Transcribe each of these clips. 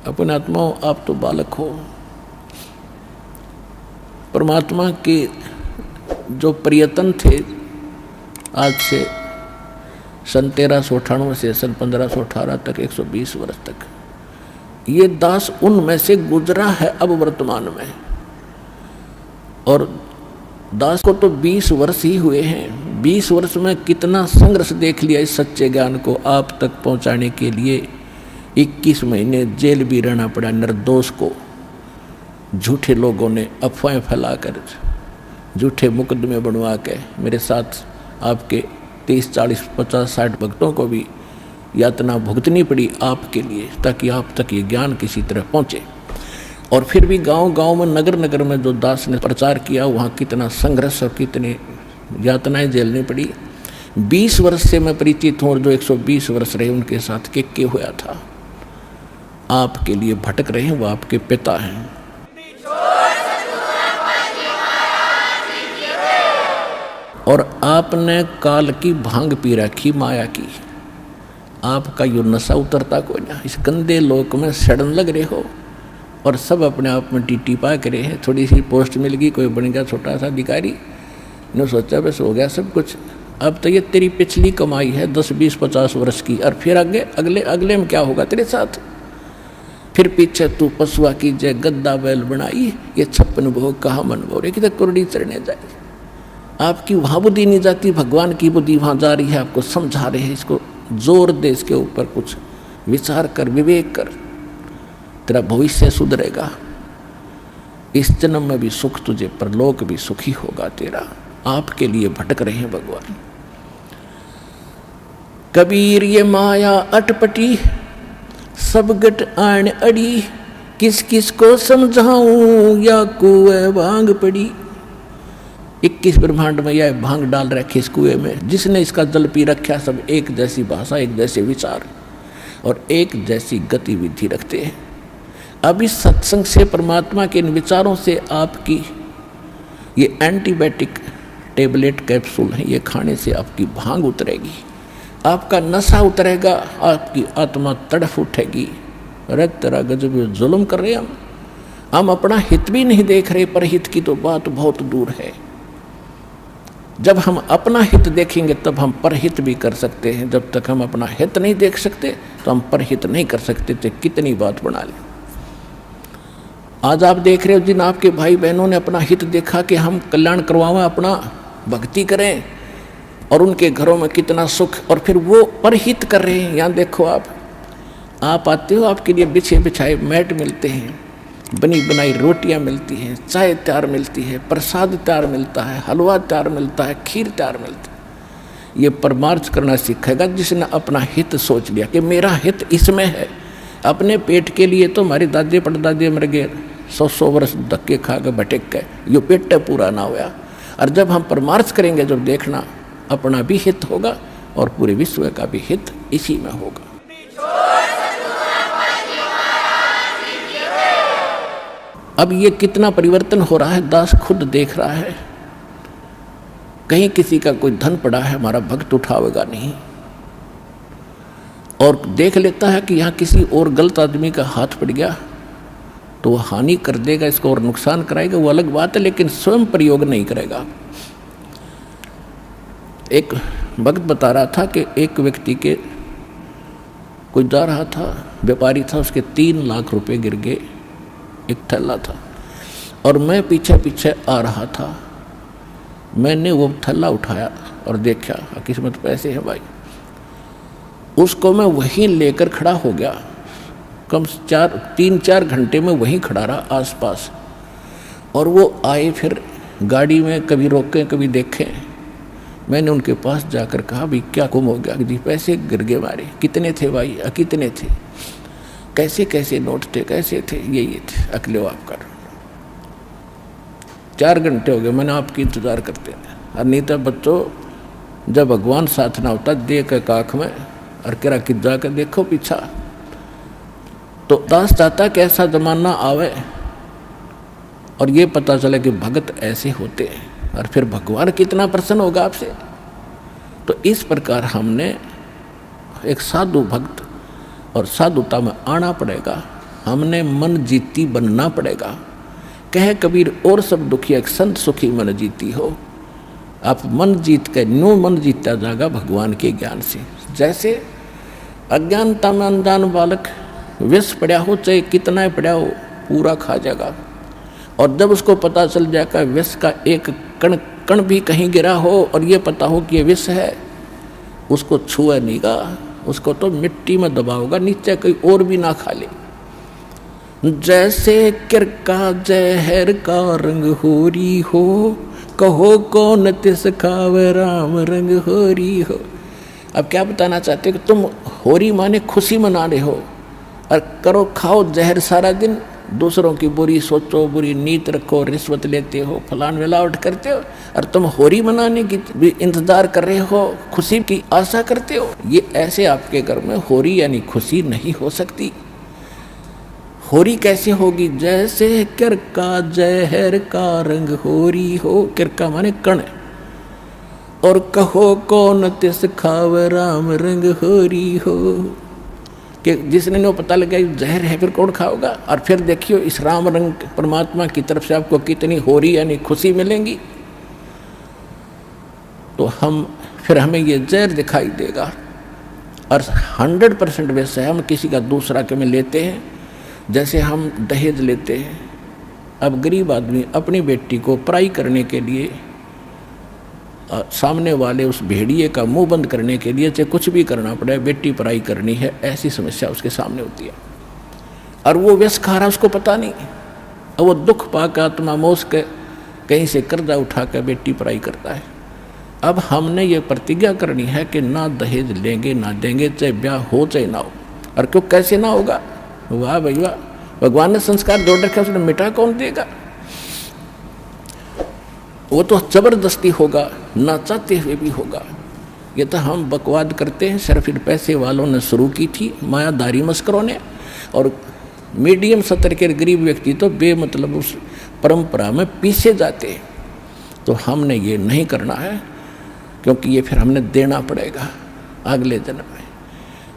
अपने आत्माओं, आप तो बालक हो। परमात्मा के जो प्रयत्न थे आज से सन 1398 से सन 1518 तक 120 वर्ष तक, ये दास उनमें से गुजरा है अब वर्तमान में। और दास को तो 20 वर्ष ही हुए हैं। 20 वर्ष में कितना संघर्ष देख लिया इस सच्चे ज्ञान को आप तक पहुंचाने के लिए। 21 महीने जेल भी रहना पड़ा निर्दोष को। झूठे लोगों ने अफवाहें फैलाकर, झूठे मुकदमे बनवा के मेरे साथ आपके 30, 40, 50, 60 भक्तों को भी यातना भुगतनी पड़ी आपके लिए, ताकि आप तक ये ज्ञान किसी तरह पहुँचे। और फिर भी गांव गांव में, नगर नगर में जो दास ने प्रचार किया, वहाँ कितना संघर्ष और कितनी यातनाएं झेलनी पड़ी। 20 वर्ष से मैं परिचित हूँ, और जो 120 वर्ष रहे उनके साथ के हुआ था। आपके लिए भटक रहे हैं, वो आपके पिता हैं। और आपने काल की भांग पी रखी, माया की। आपका यो नशा उतरता को ना, इस गंदे लोक में सड़न लग रहे हो, और सब अपने आप में टीटी पा करे हैं। थोड़ी सी पोस्ट मिल गई, कोई बन गया छोटा सा अधिकारी, ने सोचा बस हो गया सब कुछ। अब तो ये तेरी पिछली कमाई है 10, 20, 50 वर्ष की, और फिर आगे अगले में क्या होगा तेरे साथ। फिर पीछे तू पशुआ की जय गद्दा बैल बनाई, ये 56 भोग कहाँ मन बोरे कि कुरडी चढ़ने जाए। आपकी वहाँ बुद्धि नहीं जाती, भगवान की बुद्धि वहाँ जा रही है, आपको समझा रहे हैं। इसको जोर दे, इसके ऊपर कुछ विचार कर, विवेक कर, तेरा भविष्य सुधरेगा। इस जन्म में भी सुख तुझे, परलोक भी सुखी होगा तेरा। आपके लिए भटक रहे हैं भगवान। कबीर ये माया अटपटी, सब गट आन अड़ी, किस किस को समझाऊं या कुएं भांग पड़ी। 21 ब्रह्मांड में यह भांग डाल रखे इस कुएं में। जिसने इसका जल पी रखा, सब एक जैसी भाषा, एक जैसे विचार और एक जैसी गतिविधि रखते हैं। अब इस सत्संग से, परमात्मा के इन विचारों से आपकी ये एंटीबायोटिक टेबलेट कैप्सूल है, ये खाने से आपकी भांग उतरेगी, आपका नशा उतरेगा, आपकी आत्मा तड़फ उठेगी। अरे तेरा गजब जुल्म कर रहे हम अपना हित भी नहीं देख रहे, पर हित की तो बात बहुत दूर है। जब हम अपना हित देखेंगे तब हम परहित भी कर सकते हैं। जब तक हम अपना हित नहीं देख सकते तो हम परहित नहीं कर सकते थे। कितनी बात बना लें। आज आप देख रहे हो जिन आपके भाई बहनों ने अपना हित देखा कि हम कल्याण करवाएं, अपना भक्ति करें, और उनके घरों में कितना सुख, और फिर वो परहित कर रहे हैं। यहाँ देखो, आप आते हो, आपके लिए बिछे बिछाए मैट मिलते हैं, बनी बनाई रोटियां मिलती हैं, चाय तैयार मिलती है, प्रसाद तैयार मिलता है, हलवा तैयार मिलता है, खीर तैयार मिलता है। ये परमार्थ करना सीखेगा जिसने अपना हित सोच लिया कि मेरा हित इसमें है। अपने पेट के लिए तो हमारे दादे परदादे मर गए, 100 वर्ष धक्के खा के भटक गए, यो पेट पूरा ना हुआ। और जब हम परमार्थ करेंगे, जब देखना अपना भी हित होगा और पूरे विश्व का भी हित इसी में होगा। अब ये कितना परिवर्तन हो रहा है, दास खुद देख रहा है। कहीं किसी का कोई धन पड़ा है, हमारा भक्त उठावेगा नहीं, और देख लेता है कि यहाँ किसी और गलत आदमी का हाथ पड़ गया तो वो हानि कर देगा, इसको और नुकसान कराएगा, वो अलग बात है, लेकिन स्वयं प्रयोग नहीं करेगा। एक भक्त बता रहा था कि एक व्यक्ति के कोई जा रहा था, व्यापारी था, उसके 3 लाख रुपए गिर गए, एक थैला था, और मैं पीछे पीछे आ रहा था। मैंने वो थैला उठाया और देखा, किस्मत पैसे हैं भाई। उसको मैं वहीं लेकर खड़ा हो गया, कम 3-4 घंटे में वहीं खड़ा रहा आसपास। और वो आए फिर गाड़ी में, कभी रोके कभी देखे। मैंने उनके पास जाकर कहा, भाई क्या गुम हो गया? जी पैसे गिर गए हमारे। कितने थे भाई? कितने थे? कैसे कैसे नोट थे? कैसे थे? ये थे। अकले आपका 4 घंटे हो गए मैंने आपकी इंतजार करते हैं। और नहीं तो बच्चों, जब भगवान साथ ना होता, देख काख में और करा कि जाकर देखो पीछा। तो दास चाहता कि ऐसा जमाना आवे और ये पता चले कि भगत ऐसे होते हैं, और फिर भगवान कितना प्रसन्न होगा आपसे। तो इस प्रकार हमने एक साधु भक्त और साधुता में आना पड़ेगा। हमने मन जीती बनना पड़ेगा। कहे कबीर और सब दुखिया संत सुखी मन जीती हो। आप मन जीत के नो मन जीता जाएगा भगवान के ज्ञान से। जैसे अज्ञानता में अनजान बालक विष पड़ा हो, चाहे कितना ही पड़ा हो, पूरा खा जाएगा। और जब उसको पता चल जाएगा विष का एक कण कण भी कहीं गिरा हो और ये पता हो कि ये विष है, उसको छुआ नहींगा, उसको तो मिट्टी में दबाओगा, नीचे कोई और भी ना खा ले। जैसे किरका जहर का रंग होरी हो, कहो कौन तिस खावे राम रंग होरी हो। अब क्या बताना चाहते हो कि तुम होरी माने खुशी मना रहे हो और करो खाओ जहर सारा दिन, दूसरों की बुरी सोचो, बुरी नीत रखो, रिश्वत लेते हो, फलान मिलावट करते हो, और तुम होरी मनाने की भी इंतजार कर रहे हो, खुशी की आशा करते हो। ये ऐसे आपके घर में होरी यानी खुशी नहीं हो सकती। होरी कैसे होगी? जैसे किरका जहर का रंग होरी हो, किरका माने कण, और कहो कौन तिस खाव राम रंग होरी हो, कि जिसने नो पता लगा जहर है फिर कौन खाओगा। और फिर देखियो इस राम रंग परमात्मा की तरफ से आपको कितनी होरी यानी खुशी मिलेंगी। तो फिर हमें ये जहर दिखाई देगा। और 100% वैसे हम किसी का दूसरा के में लेते हैं, जैसे हम दहेज लेते हैं। अब गरीब आदमी अपनी बेटी को पराई करने के लिए, सामने वाले उस भेड़िए का मुंह बंद करने के लिए चाहे कुछ भी करना पड़े, बेटी पराई करनी है, ऐसी समस्या उसके सामने होती है। और वो व्यस खा रहा, उसको पता नहीं, और वो दुख पाकर आत्मा मोस के कहीं से कर्जा उठा कर बेटी पराई करता है। अब हमने ये प्रतिज्ञा करनी है कि ना दहेज लेंगे ना देंगे, चाहे ब्याह हो चाहे ना हो। और क्यों कैसे ना होगा? वाह भाई वाह, भगवान ने संस्कार जोड़ रखा, उसने मिटा कौन देगा? वो तो जबरदस्ती होगा, ना चाहते हुए भी होगा। ये तो हम बकवाद करते हैं, सिर्फ इन पैसे वालों ने शुरू की थी, मायादारी मस्करों ने। और मीडियम स्तर के गरीब व्यक्ति तो बेमतलब उस परंपरा में पीछे जाते हैं। तो हमने ये नहीं करना है, क्योंकि ये फिर हमने देना पड़ेगा अगले जन्म में।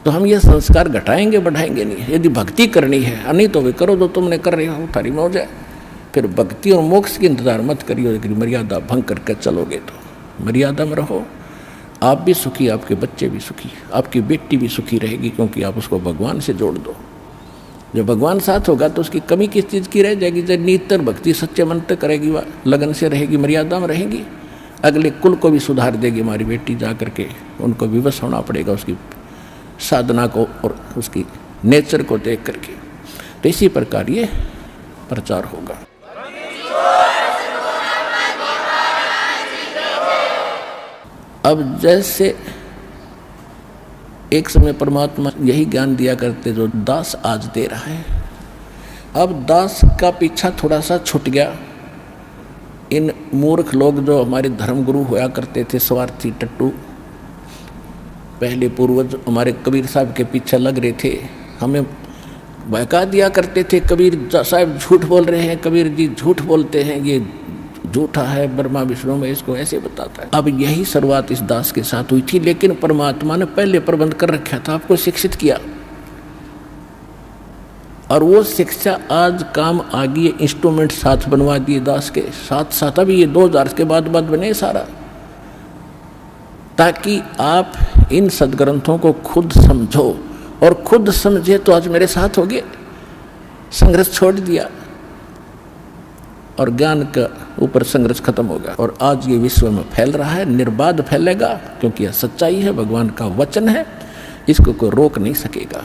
तो हम ये संस्कार घटाएंगे बढ़ाएंगे नहीं। यदि भक्ति करनी है, नहीं तो वे करो जो तुमने कर रहे हो, थारी मौज है। फिर भक्ति और मोक्ष की इंतजार मत करिए। यदि मर्यादा भंग करके चलोगे तो मर्यादा में रहो, आप भी सुखी, आपके बच्चे भी सुखी, आपकी बेटी भी सुखी रहेगी, क्योंकि आप उसको भगवान से जोड़ दो। जब भगवान साथ होगा तो उसकी कमी किस चीज़ की रह जाएगी? जब नितर भक्ति सच्चे मन तक करेगी, वह लगन से रहेगी, मर्यादा में रहेगी, अगले कुल को भी सुधार देगी हमारी बेटी। जा करके उनको विवश होना पड़ेगा उसकी साधना को और उसकी नेचर को देख करके। तो इसी प्रकार ये प्रचार होगा। अब जैसे एक समय परमात्मा यही ज्ञान दिया करते जो दास आज दे रहा है। अब दास का पीछा थोड़ा सा छूट गया। इन मूर्ख लोग जो हमारे धर्मगुरु होया करते थे, स्वार्थी टट्टू, पहले पूर्वज हमारे कबीर साहब के पीछे लग रहे थे, हमें बहका दिया करते थे, कबीर साहब झूठ बोल रहे हैं, कबीर जी झूठ बोलते हैं, ये झूठा है, ब्रह्मा विष्णु में इसको ऐसे बताता है। अब यही शुरुआत इस दास के साथ हुई थी, लेकिन परमात्मा ने पहले प्रबंध कर रखा था, आपको शिक्षित किया, और वो शिक्षा आज काम आ गई। इंस्ट्रूमेंट साथ बनवा दिए दास के साथ साथ। अभी ये 2000 के बाद बने सारा, ताकि आप इन सदग्रंथों को खुद समझो, और खुद समझे तो आज मेरे साथ हो गए। संघर्ष छोड़ दिया और ज्ञान का ऊपर संघर्ष खत्म हो गया, और आज ये विश्व में फैल रहा है, निर्बाध फैलेगा, क्योंकि यह सच्चाई है, भगवान का वचन है, इसको कोई रोक नहीं सकेगा।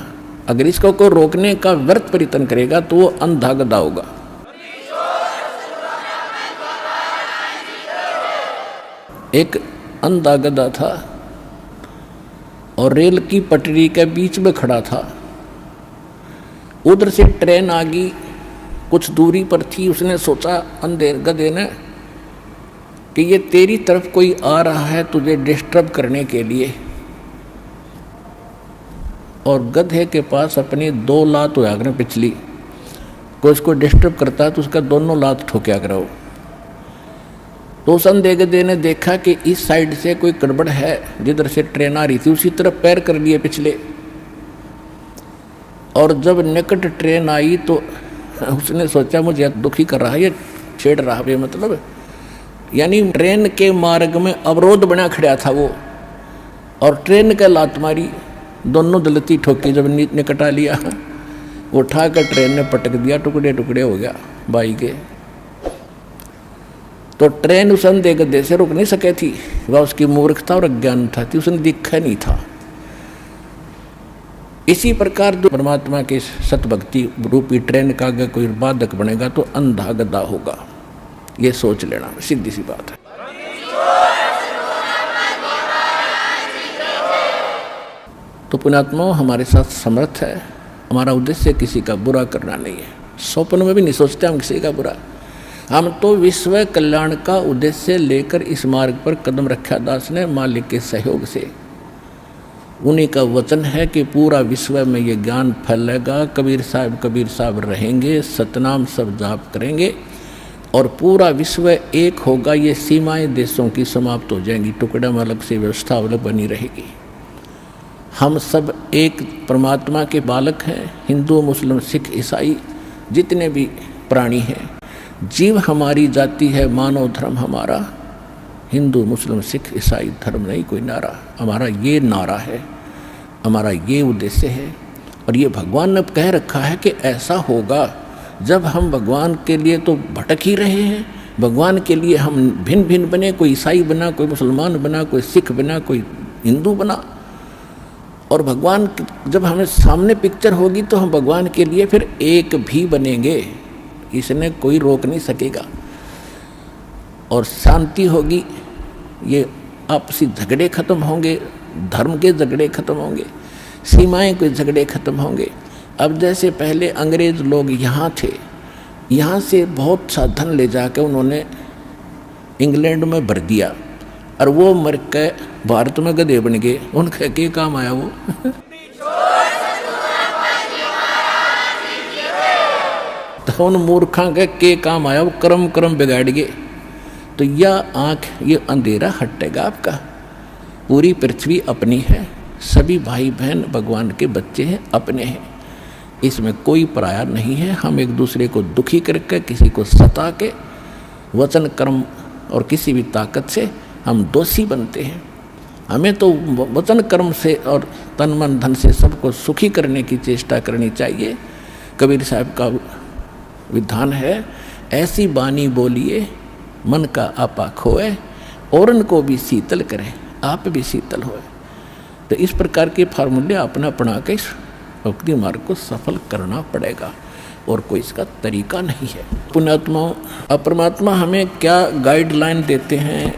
अगर इसको कोई रोकने का व्यर्थ प्रयत्न करेगा तो वो अंधा गधा होगा। एक अंधा गधा था और रेल की पटरी के बीच में खड़ा था। उधर से ट्रेन आ गई, कुछ दूरी पर थी। उसने सोचा अंधे गधे ने कि ये तेरी तरफ कोई आ रहा है तुझे डिस्टर्ब करने के लिए, और गधे के पास अपनी 2 लात होया करें पिछली, कोई उसको डिस्टर्ब करता है तो उसका दोनों लात ठोक्या करो। तो उस अंधे गधे ने देखा कि इस साइड से कोई गड़बड़ है, जिधर से ट्रेन आ रही थी उसी तरफ पैर कर लिए पिछले। और जब निकट ट्रेन आई तो उसने सोचा मुझे दुखी कर रहा है, ये छेड़ रहा है, मतलब यानी ट्रेन के मार्ग में अवरोध बना खड़ा था वो, और ट्रेन का लात मारी, दोनों दलती ठोकी, जब निकट आ लिया उठा कर ट्रेन ने पटक दिया, टुकड़े टुकड़े हो गया बाई के। तो ट्रेन उस अंधे गधे से रुक नहीं सके थी, वह उसकी मूर्खता और अज्ञान था, उसने दिखा नहीं था। इसी प्रकार जो परमात्मा के सतभक्ति रूपी ट्रेन का अगर कोई बाधक बनेगा तो अंधा गधा होगा, ये सोच लेना, सीधी सी बात है। तो पुण्यात्मा हमारे साथ समर्थ है, हमारा उद्देश्य किसी का बुरा करना नहीं है, स्वप्न में भी नहीं सोचते हम किसी का बुरा। हम तो विश्व कल्याण का उद्देश्य लेकर इस मार्ग पर कदम रखा दास ने मालिक के सहयोग से। उन्हीं का वचन है कि पूरा विश्व में ये ज्ञान फैलेगा, कबीर साहब रहेंगे, सतनाम सब जाप करेंगे और पूरा विश्व एक होगा। ये सीमाएं देशों की समाप्त हो जाएंगी, टुकड़े में अलग से व्यवस्था अलग बनी रहेगी। हम सब एक परमात्मा के बालक हैं, हिंदू मुस्लिम सिख ईसाई जितने भी प्राणी हैं। जीव हमारी जाति है, मानव धर्म हमारा, हिंदू मुस्लिम सिख ईसाई धर्म नहीं कोई नारा, हमारा ये नारा है, हमारा ये उद्देश्य है। और ये भगवान ने कह रखा है कि ऐसा होगा जब हम भगवान के लिए तो भटक ही रहे हैं, भगवान के लिए हम भिन्न भिन्न बने, कोई ईसाई बना, कोई मुसलमान बना, कोई सिख बना, कोई हिंदू बना। और भगवान जब हमें सामने पिक्चर होगी तो हम भगवान के लिए फिर एक भी बनेंगे, इसने कोई रोक नहीं सकेगा। और शांति होगी, ये आपसी झगड़े खत्म होंगे, धर्म के झगड़े खत्म होंगे, सीमाएं के झगड़े खत्म होंगे। अब जैसे पहले अंग्रेज लोग यहाँ थे, यहाँ से बहुत सा धन ले जाकर उन्होंने इंग्लैंड में भर दिया और वो मर के भारत में गधे बन गए। उनका क्या काम आया वो तो उन मूर्खों के काम आया, वो कर्म बिगाड़ गए। तो यह आँख, ये अंधेरा हटेगा आपका। पूरी पृथ्वी अपनी है, सभी भाई बहन भगवान के बच्चे हैं, अपने हैं, इसमें कोई पराया नहीं है। हम एक दूसरे को दुखी करके, किसी को सता के, वचन कर्म और किसी भी ताकत से हम दोषी बनते हैं। हमें तो वचन कर्म से और तन मन धन से सबको सुखी करने की चेष्टा करनी चाहिए। कबीर साहब का विधान है, ऐसी बानी बोलिए मन का आपा खोए, औरन को भी शीतल करे, आप भी शीतल होए। तो इस प्रकार के फार्मूले अपना अपना के इस भक्ति मार्ग को सफल करना पड़ेगा, और कोई इसका तरीका नहीं है। पुण्यात्माओं, अपरमात्मा हमें क्या गाइडलाइन देते हैं?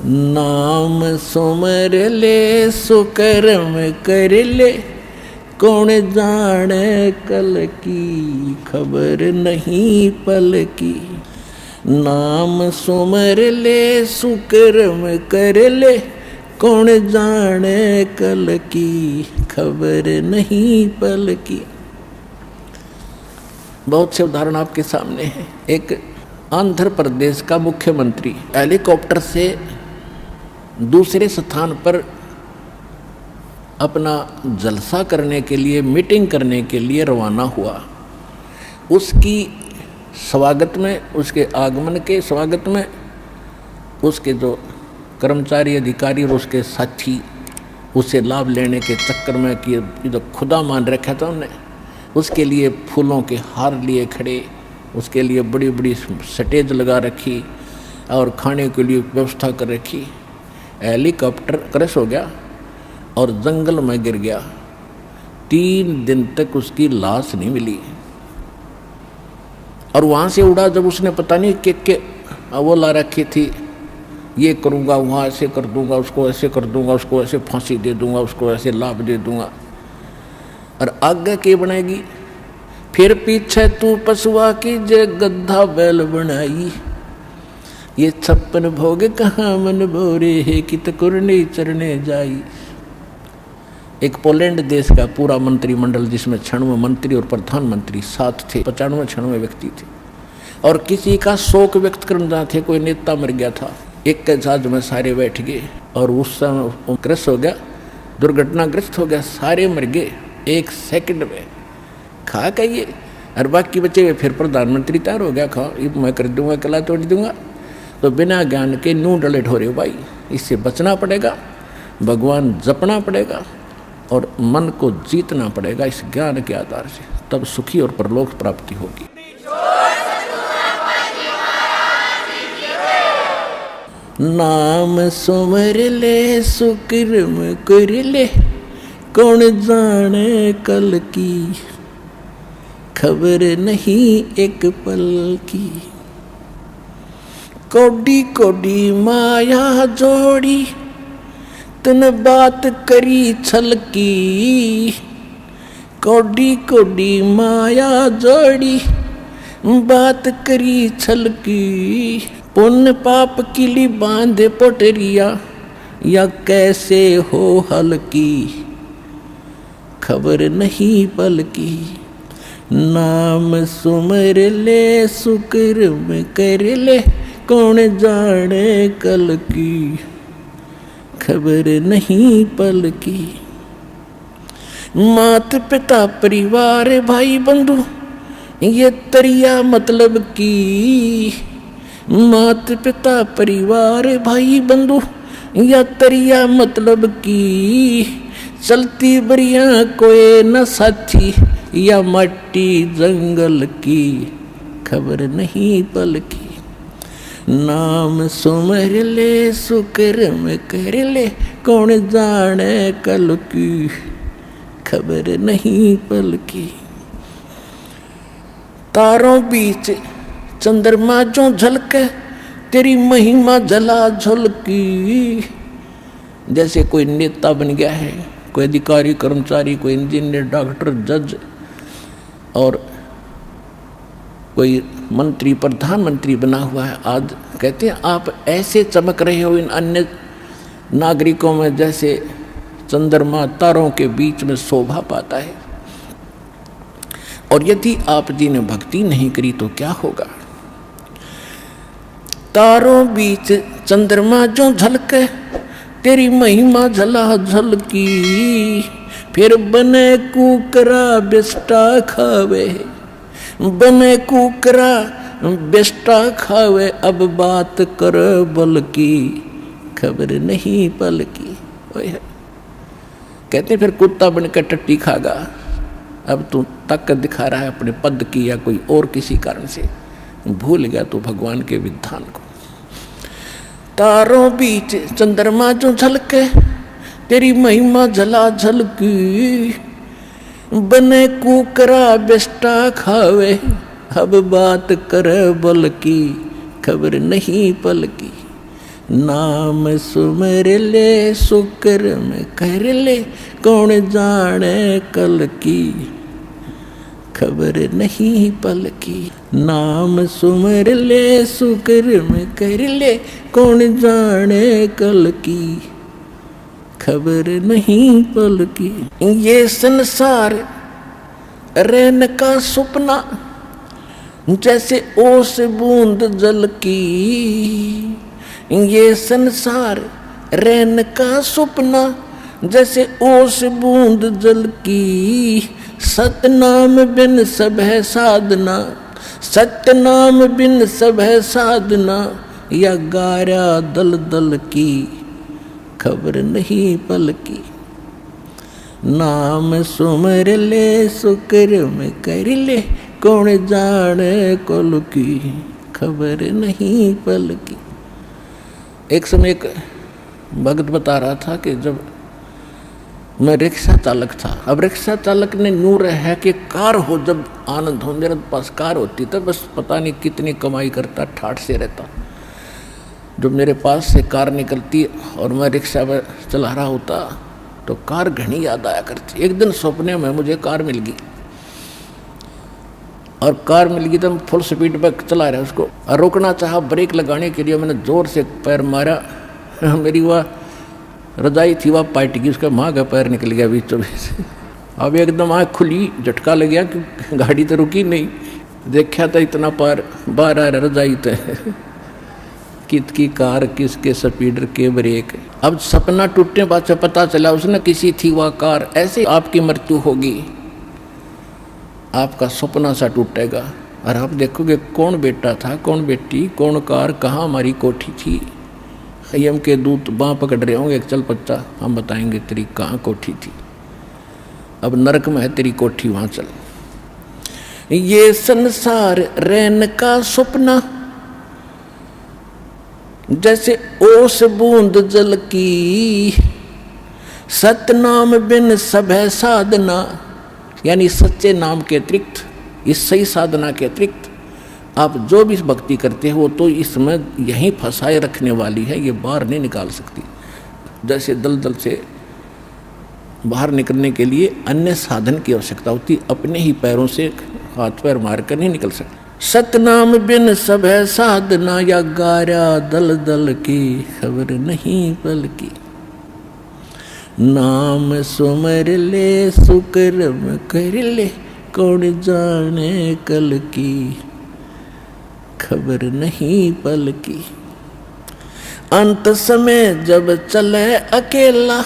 नाम सुमर ले सुकर्म कर ले, कौन जाने कल की खबर नहीं पल की। नाम सुमर ले सुकर्म कर ले, कौन जाने कल की खबर नहीं पल की। बहुत से उदाहरण आपके सामने हैं। एक आंध्र प्रदेश का मुख्यमंत्री हेलीकॉप्टर से दूसरे स्थान पर अपना जलसा करने के लिए, मीटिंग करने के लिए रवाना हुआ। उसकी स्वागत में, उसके आगमन के स्वागत में उसके जो कर्मचारी अधिकारी और उसके साथी उससे लाभ लेने के चक्कर में कि जो खुदा मान रखा था उन्हें, उसके लिए फूलों के हार लिए खड़े, उसके लिए बड़ी बड़ी स्टेज लगा रखी और खाने के लिए व्यवस्था कर रखी। हेलीकॉप्टर क्रैश हो गया और जंगल में गिर गया। 3 दिन तक उसकी लाश नहीं मिली। और वहाँ से उड़ा जब उसने पता नहीं के वो ला रखी थी, ये करूँगा, वहाँ ऐसे कर दूँगा, उसको ऐसे कर दूँगा, उसको ऐसे फांसी दे दूँगा, उसको ऐसे लाभ दे दूँगा। और आगे के बनाएगी, फिर पीछे तू पशुआ की जे गद्दा बैल बनाई। ये 56 भोग कहाँ मन भोरे है, कि तकुरने चरने जाई। एक पोलैंड देश का पूरा मंत्रिमंडल, जिसमें 96 मंत्री और प्रधानमंत्री साथ थे, 95-96 व्यक्ति थे, और किसी का शोक व्यक्त करना थे, कोई नेता मर गया था। एक के जहाज में सारे बैठ गए और उस समय क्रैश हो गया, दुर्घटनाग्रस्त हो गया, सारे मर गए 1 सेकंड में। खा के ये, और बाकी बच्चे फिर प्रधानमंत्री तैयार हो गया, खाओ ये मैं कर दूंगा, कला तोड़ दूंगा। तो बिना ज्ञान के नू डले ठोरे भाई, इससे बचना पड़ेगा, भगवान जपना पड़ेगा और मन को जीतना पड़ेगा इस ज्ञान के आधार से, तब सुखी और परलोक प्राप्ति होगी। नाम सुमर ले सुकृम कर ले, कौन जाने कल की, खबर नहीं एक पल की। कोडी कोडी माया जोड़ी, तन बात करी छल की। कोडी कोडी माया जोड़ी, बात करी छल की। पुण्य पाप किली बांधे पोटरिया, या कैसे हो हल की, खबर नहीं पल की। नाम सुमर ले सुकृम कर ले, कौन जाने कल की, खबर नहीं पल की। मात पिता परिवार भाई बंधु, ये तरिया मतलब की। मात पिता परिवार भाई बंधु, या तरिया मतलब की। चलती बरिया कोई न साथी, या मट्टी जंगल की, खबर नहीं पल की। नाम सुमर ले सुकृम कर ले, कौन जाने कल की, खबर नहीं पल की। तारों बीच चंद्रमा जो झलके, तेरी महिमा जला झलकी। जैसे कोई नेता बन गया है, कोई अधिकारी कर्मचारी, कोई इंजीनियर, डॉक्टर, जज और कोई मंत्री प्रधानमंत्री बना हुआ है। आज कहते हैं आप ऐसे चमक रहे हो इन अन्य नागरिकों में जैसे चंद्रमा तारों के बीच में शोभा पाता है। और यदि आप जी ने भक्ति नहीं करी तो क्या होगा। तारों बीच चंद्रमा जो झलके, तेरी महिमा झला झलकी। फिर बने कुकरा बिस्टा खावे, बने कुकरा बिस्टा खावे। अब बात कर बल की, खबर नहीं पल की। कहते फिर कुत्ता बनकर टट्टी खागा। अब तू ताकत दिखा रहा है अपने पद की या कोई और किसी कारण से, भूल गया तू भगवान के विधान को। तारों बीच चंद्रमा जो झलके, तेरी महिमा झला झलकी। बने कुकरा बिस्टा खावे, अब बात कर बल की, खबर नहीं पल की। नाम सुमर ले सुकृम कर ले, कौन जाने कल की, खबर नहीं पल की। नाम सुमर ले सुकृम कर ले, कौन जाने कल की, खबर नहीं पल की। ये संसार रहने का सपना, जैसे ओस बूंद जल की। ये संसार रहने का सपना, जैसे ओस बूंद जल की। सतनाम बिन सब है साधना, सतनाम बिन सब है साधना। या गारा दल दल की, खबर नहीं पल की। नाम सुमर ले सुकृम कर ले, कौन जाने कल की, खबर नहीं पल की। एक समय एक भगत बता रहा था कि जब मैं रिक्शा चालक था, अब रिक्शा चालक ने नूर है कि कार हो, जब आनंद हो। मेरे पास कार होती तो बस पता नहीं कितनी कमाई करता, ठाठ से रहता। जब मेरे पास से कार निकलती और मैं रिक्शा में चला रहा होता तो कार घनी याद आया करती। एक दिन सपने में मुझे कार मिल गई, और कार मिल गई तो मैं फुल स्पीड पर चला रहा उसको, और रोकना चाहा ब्रेक लगाने के लिए मैंने जोर से पैर मारा। मेरी वह रजाई थी वह पार्टी की, उसका माँ का पैर निकल गया बीचों बीच। अब एकदम आँख खुली, झटका लग गया कि गाड़ी तो रुकी नहीं। देखा था इतना पार बाहर आ रहा रजाई तो कित की कार, किसके स्पीडर के ब्रेक। अब सपना टूटने बाद से पता चला उसने किसी थी वह कार। ऐसे आपकी मृत्यु होगी। आपका सपना सा टूटेगा और आप देखोगे कौन बेटा था, कौन बेटी, कौन कार, कहाँ हमारी कोठी थी। यम के दूत बाँ पकड़ रहे होंगे, चल बच्चा हम बताएंगे तेरी कहाँ कोठी थी, अब नरक में है तेरी कोठी, वहाँ चल। ये संसार रैन का सपना जैसे ओस बूंद जल की, सतनाम बिन सब है साधना, यानी सच्चे नाम के अतिरिक्त, इस सही साधना के अतिरिक्त आप जो भी भक्ति करते हो वो तो इसमें यहीं फंसाए रखने वाली है, ये बाहर नहीं निकाल सकती। जैसे दलदल से बाहर निकलने के लिए अन्य साधन की आवश्यकता होती, अपने ही पैरों से हाथ पैर मारकर नहीं निकल सकते। सतनाम बिन सब है साधना, या गारा दल दल की खबर नहीं पल की। नाम सुमर ले सुकर्म कर ले, कौन जाने कल की खबर नहीं पल की। अंत समय जब चले अकेला,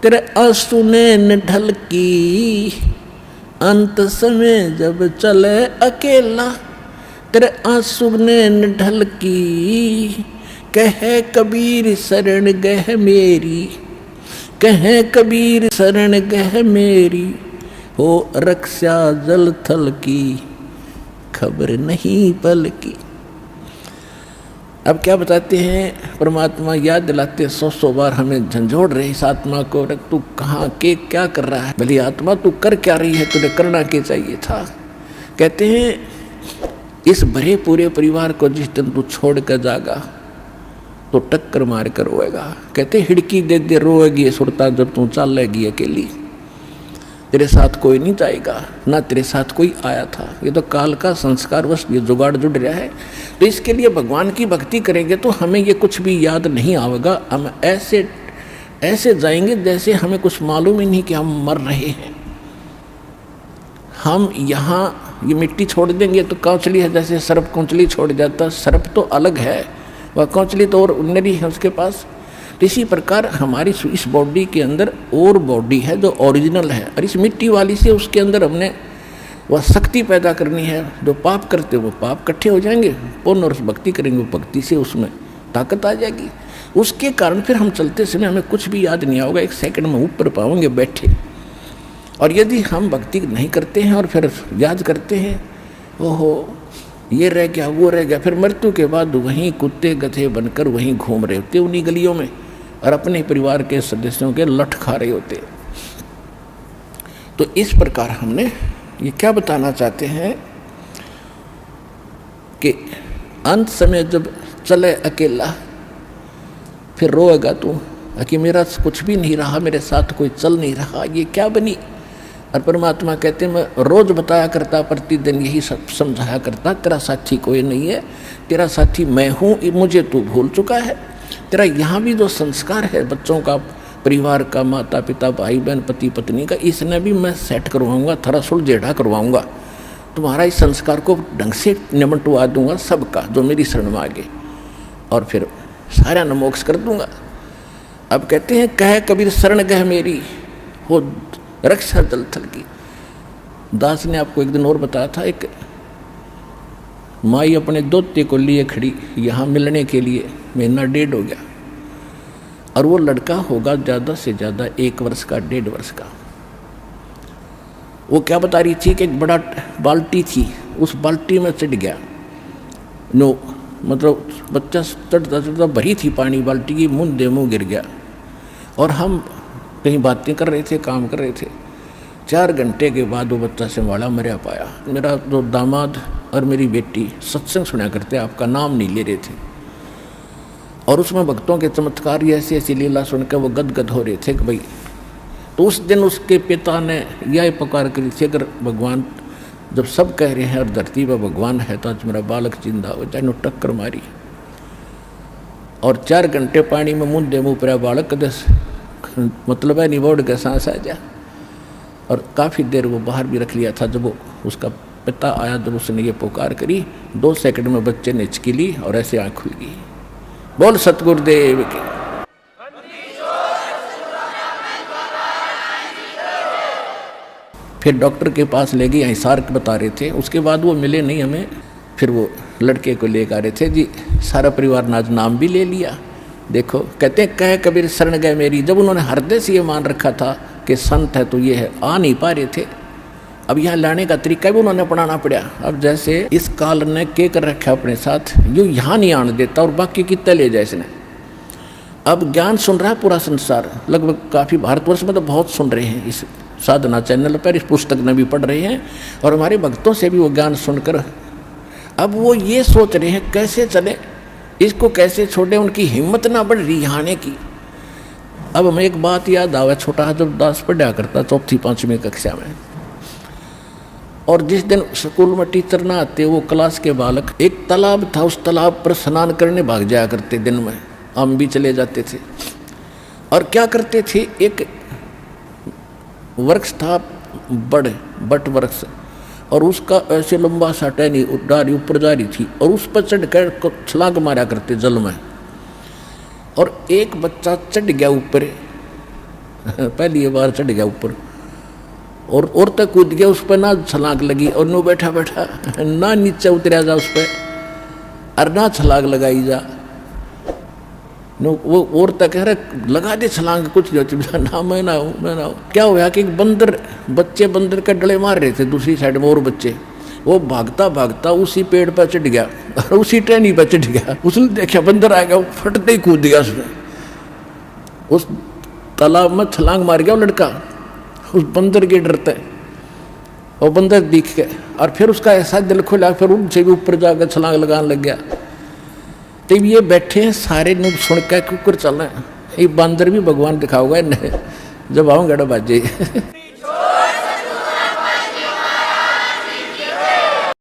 तेरे आंसू ने ढल की। अंत समय जब चले अकेला, तेरे आंसू ने ढल की। कहे कबीर शरण गह मेरी, कहे कबीर शरण गह मेरी, हो रक्षा जल थल की खबर नहीं पल की। अब क्या बताते हैं परमात्मा, याद दिलाते 100 बार हमें झंझोड़ रहे इस आत्मा को, रख तू कहाँ के क्या कर रहा है, भली आत्मा तू कर क्या रही है, तुझे करना क्या चाहिए था। कहते हैं इस भरे पूरे परिवार को जिस दिन तू छोड़ कर जागा तो टक्कर मार कर रोएगा। कहते हिड़की दे दे रोएगी सुरता, जब तू चलेगी अकेली, तेरे साथ कोई नहीं जाएगा, ना तेरे साथ कोई आया था। ये तो काल का संस्कार वश ये जुगाड़ जुड़ रहा है। तो इसके लिए भगवान की भक्ति करेंगे तो हमें ये कुछ भी याद नहीं आवेगा, हम ऐसे ऐसे जाएंगे जैसे हमें कुछ मालूम ही नहीं कि हम मर रहे हैं। हम यहाँ ये मिट्टी छोड़ देंगे तो कौचली है, जैसे सर्प कौचली छोड़ जाता, सर्प तो अलग है, वह कौचली तो और नरी है उसके पास। तो इसी प्रकार हमारी इस बॉडी के अंदर और बॉडी है जो ओरिजिनल है, और इस मिट्टी वाली से उसके अंदर हमने वह शक्ति पैदा करनी है। जो पाप करते वो पाप इकट्ठे हो जाएंगे, पुण्य और भक्ति करेंगे वो भक्ति से उसमें ताकत आ जाएगी। उसके कारण फिर हम चलते समय हमें कुछ भी याद नहीं आएगा, 1 सेकंड में ऊपर पाएंगे बैठे। और यदि हम भक्ति नहीं करते हैं और फिर याद करते हैं ओहो ये रह गया वो रह गया, फिर मृत्यु के बाद वहीं कुत्ते गधे बनकर वहीं घूम रहे होते उन्हीं गलियों में, और अपने परिवार के सदस्यों के लठ खा रहे होते। तो इस प्रकार हमने ये क्या बताना चाहते हैं कि अंत समय जब चले अकेला फिर रोएगा तू कि मेरा कुछ भी नहीं रहा, मेरे साथ कोई चल नहीं रहा, ये क्या बनी। और परमात्मा कहते मैं रोज बताया करता, प्रतिदिन यही सब समझाया करता, तेरा साथी कोई नहीं है, तेरा साथी मैं हूँ, मुझे तू भूल चुका है। तेरा यहाँ भी जो संस्कार है बच्चों का, परिवार का, माता पिता भाई बहन पति पत्नी का, इसने भी मैं सेट करवाऊंगा, थोड़ा सुलझेड़ा करवाऊंगा, तुम्हारा इस संस्कार को ढंग से निमटवा दूंगा सबका जो मेरी शरण में आगे, और फिर सारा न मोक्ष कर दूंगा। अब कहते हैं कहे कबीर शरण गह मेरी, हो रक्षा जल थल की। दास ने आपको एक दिन और बताया था, एक माई अपने दोते को लिए खड़ी यहाँ मिलने के लिए, 1.5 महीना हो गया, और वो लड़का होगा ज़्यादा से ज़्यादा 1 वर्ष का 1.5 वर्ष का। वो क्या बता रही थी कि एक बड़ा बाल्टी थी, उस बाल्टी में चढ़ गया, नो मतलब बच्चा चढ़ता चढ़ता भरी थी पानी बाल्टी की, मुँह गिर गया। और हम कहीं बातें कर रहे थे, काम कर रहे थे, 4 घंटे के बाद वो बच्चा संभाला मरा पाया। मेरा जो दामाद और मेरी बेटी सत्संग सुना करते, आपका नाम नहीं ले रहे थे, और उसमें भक्तों के चमत्कार ऐसी ऐसी लीला सुनकर वो गदगद हो रहे थे कि भाई। तो उस दिन उसके पिता ने यह पुकार करी थी, अगर भगवान जब सब कह रहे हैं और धरती पर भगवान है तो आज मेरा बालक जिंदा हो जाए। टक्कर मारी और 4 घंटे पानी में मुँह पर बालक कदस मतलब है निबोड़ के सांस आ जा। और काफ़ी देर वो बाहर भी रख लिया था। जब वो उसका पिता आया, जब उसने ये पुकार करी, 2 सेकंड में बच्चे ने हिचकी ली और ऐसे आँख खुल गई। बोल सतगुरुदेव की। फिर डॉक्टर के पास ले गए, हिसार बता रहे थे। उसके बाद वो मिले नहीं हमें। फिर वो लड़के को लेकर आ रहे थे जी, सारा परिवार ने आज नाम भी ले लिया। देखो कहते कह कबीर शरण गए मेरी, जब उन्होंने हृदय से ये मान रखा था कि संत है तो ये है, आ नहीं पा रहे थे। अब यहाँ लाने का तरीका भी उन्होंने अपनाना पड़ा। अब जैसे इस काल ने के कर रखा अपने साथ, यूँ यहाँ नहीं आने देता और बाकी कितने ले जाए इसने। अब ज्ञान सुन रहा है पूरा संसार, लगभग काफ़ी भारतवर्ष में तो बहुत सुन रहे हैं इस साधना चैनल पर, इस पुस्तक में भी पढ़ रहे हैं और हमारे भक्तों से भी वो ज्ञान सुनकर अब वो ये सोच रहे हैं कैसे चले, इसको कैसे छोड़े, उनकी हिम्मत ना बढ़ रही आने की। अब हमें एक बात याद आवा, छोटा जब दास पढ़ा करता 4वीं 5वीं कक्षा में, और जिस दिन स्कूल में टीचर ना आते वो क्लास के बालक, एक तालाब था, उस तालाब पर स्नान करने भाग जाया करते दिन में, हम भी चले जाते थे। और क्या करते थे, एक वृक्ष था बट वृक्ष, और उसका ऐसे लंबा सा टहनी डाली ऊपर जा रही थी और उस पर चढ़ कर छलांग मारा करते जल में। और एक बच्चा चढ़ गया ऊपर, पहली बार चढ़ गया ऊपर और तक कूद गया, उस पर ना छलांग लगी और नो बैठा बैठा ना नीचे उतरा जा उस पर और ना छलांग लगाई जा। नो वो और तक कह रहे लगा दे छलांग, कुछ ना मैं ना हो। क्या हुआ कि एक बंदर, बच्चे बंदर के डले मार रहे थे दूसरी साइड में, और बच्चे वो भागता भागता उसी पेड़ पर चढ़ गया और उसी टहनी पर चढ़ गया। उसने देखा बंदर आ गया, फटते ही कूद गया उसमें, उस तालाब में छलांग मार गया वो लड़का उस बंदर के डरते। और बंदर दिख गया और फिर उसका ऐसा दिल खुला, फिर उनसे भी ऊपर जाकर छलांग लगाने लग गया। तब ये बैठे हैं सारे नुक सुन के कुकर चलना, ये बंदर भी भगवान दिखाओगा जब आऊँगा बाजे।